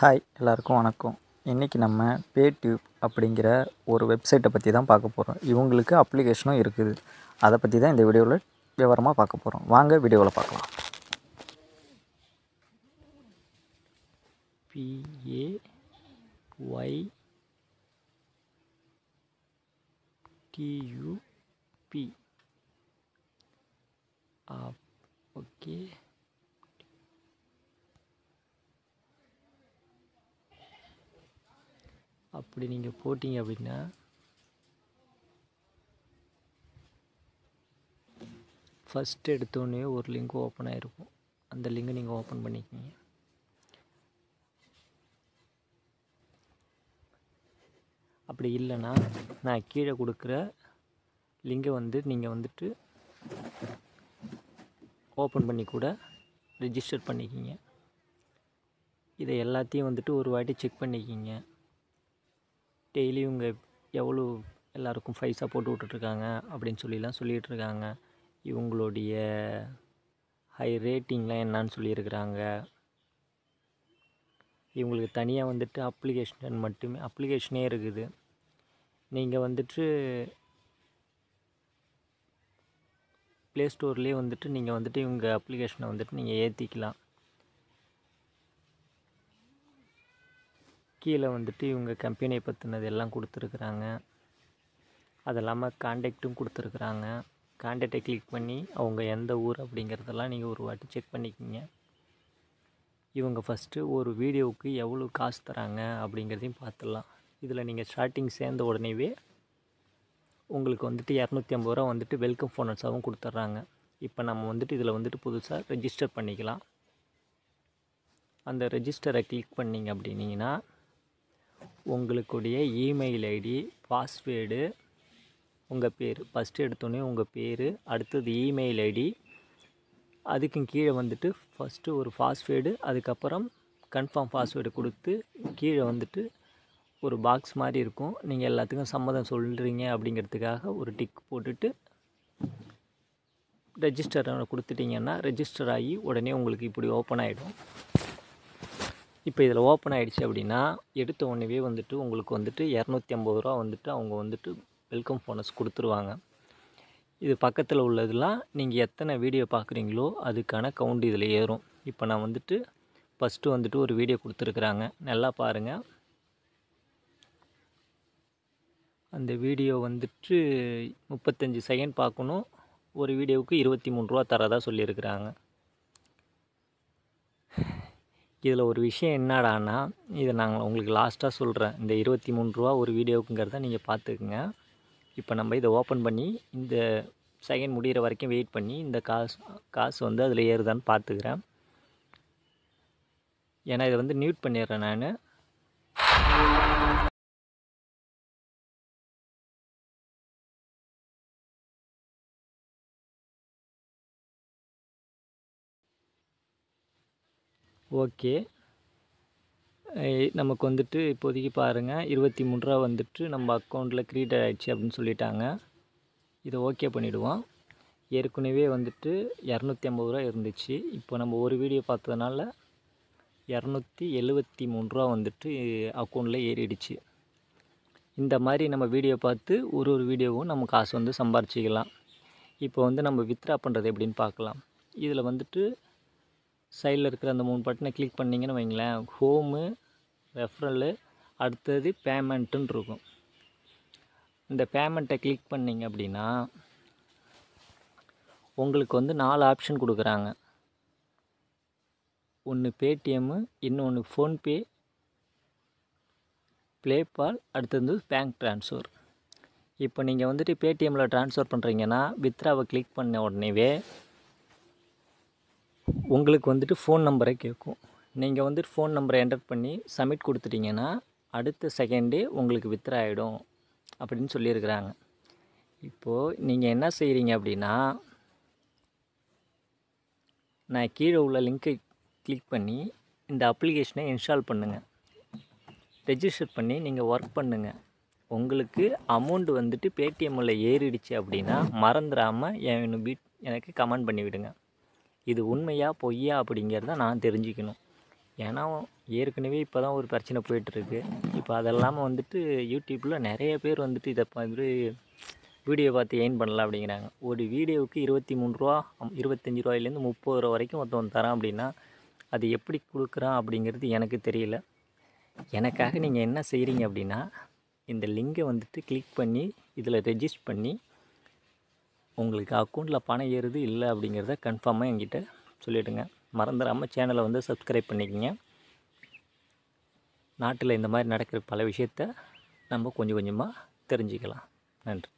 Hi எல்லாருக்கும் வணக்கம். இன்றைக்கி நம்ம பேடியூப் அப்படிங்கிற ஒரு வெப்சைட்டை பற்றி தான் பார்க்க போகிறோம். இவங்களுக்கு அப்ளிகேஷனும் இருக்குது. அதை பற்றி தான் இந்த வீடியோவில் விவரமாக பார்க்க போகிறோம். வாங்க வீடியோவில் பார்க்கலாம். PAYTUP okay. அப்படி நீங்கள் போட்டிங்க அப்படின்னா ஃபஸ்ட்டு எடுத்தோடனே ஒரு லிங்க் ஓப்பன் ஆகிருக்கும். அந்த லிங்கை நீங்கள் ஓப்பன் பண்ணிக்கிங்க. அப்படி இல்லைன்னா நான் கீழே கொடுக்குற லிங்கை நீங்கள் வந்துட்டு ஓப்பன் பண்ணி கூட ரெஜிஸ்டர் பண்ணிக்கிங்க. இதை எல்லாத்தையும் வந்துட்டு ஒரு வாட்டி செக் பண்ணிக்கிங்க. டெய்லி இவங்க எவ்வளோ எல்லாருக்கும் பைசா போட்டு விட்டுட்ருக்காங்க அப்படின்னு சொல்லிகிட்டு இருக்காங்க. இவங்களுடைய ஹை ரேட்டிங்லாம் என்னான்னு சொல்லியிருக்கிறாங்க. இவங்களுக்கு தனியாக வந்துட்டு அப்ளிகேஷனே இருக்குது. நீங்கள் வந்துட்டு ப்ளே ஸ்டோர்லேயே வந்துட்டு இவங்க அப்ளிகேஷனை நீங்கள் ஏற்றிக்கலாம். கீழே இவங்க கம்பெனியை பற்றினது எல்லாம் கொடுத்துருக்குறாங்க. அது இல்லாமல் கான்டாக்ட்டும் கொடுத்துருக்குறாங்க. கான்டாக்டை கிளிக் பண்ணி அவங்க எந்த ஊர் அப்படிங்கிறதெல்லாம் நீங்கள் ஒரு வாட்டி செக் பண்ணிக்கிங்க. இவங்க ஃபஸ்ட்டு ஒரு வீடியோவுக்கு எவ்வளோ காசு தராங்க அப்படிங்கிறதையும் பார்த்துடலாம். இதில் நீங்கள் ஸ்டார்டிங் சேர்ந்த உடனேவே உங்களுக்கு 250 ரூபா வெல்கம் போனஸாகவும் கொடுத்துட்றாங்க. இப்போ நம்ம இதில் புதுசாக ரெஜிஸ்டர் பண்ணிக்கலாம். அந்த ரெஜிஸ்டரை கிளிக் பண்ணிங்க அப்படின்னீங்கன்னா உங்களுடைய இமெயில் ஐடி, பாஸ்வேர்டு, உங்கள் பேர், ஃபஸ்ட்டு எடுத்தோடனே உங்கள் பேர், அடுத்தது இமெயில் ஐடி, அதுக்கும் கீழே ஃபஸ்ட்டு ஒரு பாஸ்வேர்டு, அதுக்கப்புறம் கன்ஃபார்ம் பாஸ்வேர்டு கொடுத்து கீழே ஒரு பாக்ஸ் மாதிரி இருக்கும். நீங்கள் எல்லாத்துக்கும் சம்மதம் சொல்கிறீங்க அப்படிங்கிறதுக்காக ஒரு டிக் போட்டுட்டு ரெஜிஸ்டர் கொடுத்துட்டிங்கன்னா ரெஜிஸ்டர் ஆகி உடனே உங்களுக்கு இப்படி ஓப்பன் ஆகிடும். இப்போ இதில் ஓப்பன் ஆகிடுச்சு அப்படின்னா எடுத்த உடனே உங்களுக்கு 250 ரூபா அவங்க வெல்கம் போனஸ் கொடுத்துருவாங்க. இது பக்கத்தில் உள்ளதெல்லாம் நீங்கள் எத்தனை வீடியோ பார்க்குறீங்களோ அதுக்கான கவுண்ட் இதில் ஏறும். இப்போ நான் ஃபஸ்ட்டு ஒரு வீடியோ கொடுத்துருக்குறாங்க. நல்லா பாருங்கள். அந்த வீடியோ 35 செகண்ட் பார்க்கணும். ஒரு வீடியோவுக்கு 23 ரூபா தரதா சொல்லியிருக்கிறாங்க. இதில் ஒரு விஷயம் என்னடான்னா, இதை நாங்கள் உங்களுக்கு லாஸ்ட்டாக சொல்கிறேன். இந்த 23 ரூபா ஒரு வீடியோவுக்குங்கிறத நீங்கள் பார்த்துக்குங்க. இப்போ நம்ம இதை ஓப்பன் பண்ணி இந்த செகண்ட் முடிகிற வரைக்கும் வெயிட் பண்ணி இந்த காசு அதில் ஏறுதான்னு பார்த்துக்கிறேன். ஏன்னா இதை மியூட் பண்ணிடுறேன் நான். ஓகே, நமக்கு இப்போதைக்கு பாருங்கள் 23 ரூபா நம்ம அக்கௌண்ட்டில் க்ரியேட் ஆகிடுச்சு அப்படின்னு சொல்லிட்டாங்க. இதை ஓகே பண்ணிவிடுவோம். ஏற்கனவே 250 ரூபா இருந்துச்சு. இப்போ நம்ம ஒரு வீடியோ பார்த்ததுனால 273 ரூபா அக்கௌண்ட்டில் ஏறிடுச்சு. இந்த மாதிரி நம்ம வீடியோ பார்த்து ஒரு வீடியோவும் நம்ம காசு சம்பாரிச்சிக்கலாம். இப்போ நம்ம வித்ட்ரா பண்ணுறது எப்படின்னு பார்க்கலாம். இதில் சைடில் இருக்கிற அந்த 3 பட்டனை கிளிக் பண்ணிங்கன்னு வைங்களேன், ஹோமு, ரெஃபரலு, அடுத்தது பேமெண்ட்டுன்னு இருக்கும். இந்த பேமெண்ட்டை கிளிக் பண்ணிங்க அப்படின்னா உங்களுக்கு 4 ஆப்ஷன் கொடுக்குறாங்க. ஒன்று பேடிஎம்மு, இன்னொன்று ஃபோன்பே, ப்ளேபால், அடுத்தது பேங்க் ட்ரான்ஸ்ஃபர். இப்போ நீங்கள் பேடிஎம்மில் ட்ரான்ஸ்ஃபர் பண்ணுறீங்கன்னா வித்ட்ராவை கிளிக் பண்ண உடனேவே உங்களுக்கு ஃபோன் நம்பரை கேட்கும். நீங்கள் ஃபோன் நம்பரை என்டர் பண்ணி சப்மிட் கொடுத்துட்டிங்கன்னா அடுத்த செகண்டே உங்களுக்கு வித்ட்ரா ஆகிடும் அப்படின்னு சொல்லியிருக்கிறாங்க. இப்போது நீங்கள் என்ன செய்கிறீங்க அப்படின்னா, நான் கீழே உள்ள லிங்க்கை கிளிக் பண்ணி இந்த அப்ளிகேஷனை இன்ஸ்டால் பண்ணுங்கள். ரெஜிஸ்டர் பண்ணி நீங்கள் ஒர்க் பண்ணுங்கள். உங்களுக்கு அமௌண்ட் பேடிஎம்மில் ஏறிடுச்சு அப்படின்னா மறந்துடாமல் எனக்கு கமெண்ட் பண்ணிவிடுங்க. இது உண்மையா பொய்யா அப்படிங்கிறத நான் தெரிஞ்சுக்கணும். ஏன்னா ஏற்கனவே இப்போ தான் ஒரு பிரச்சனை போயிட்டுருக்கு. இப்போ அதெல்லாமல் வந்துட்டு யூடியூப்பில் நிறைய பேர் வந்துட்டு இதை வந்து வீடியோ பார்த்து எயின் பண்ணலாம் அப்படிங்கிறாங்க. ஒரு வீடியோவுக்கு 23 ரூபா 25 ரூபாயிலேருந்து 30 ரூபா வரைக்கும் ஒருத்தவன் தரான் அப்படின்னா அது எப்படி கொடுக்குறான் அப்படிங்கிறது எனக்கு தெரியல. எனக்காக நீங்கள் என்ன செய்கிறீங்க அப்படின்னா இந்த லிங்கை வந்துட்டு கிளிக் பண்ணி இதில் ரெஜிஸ்டர் பண்ணி உங்களுக்கு அக்கௌண்ட்டில் பணம் ஏறுது இல்லை அப்படிங்கிறத கன்ஃபார்மாக என்கிட்ட சொல்லிவிடுங்க. மறந்துடாமல் சேனலை வந்து சப்ஸ்கிரைப் பண்ணிக்கோங்க. நாட்டில் இந்த மாதிரி நடக்கிற பல விஷயத்த நம்ம கொஞ்சம் கொஞ்சமாக தெரிஞ்சுக்கலாம். நன்றி.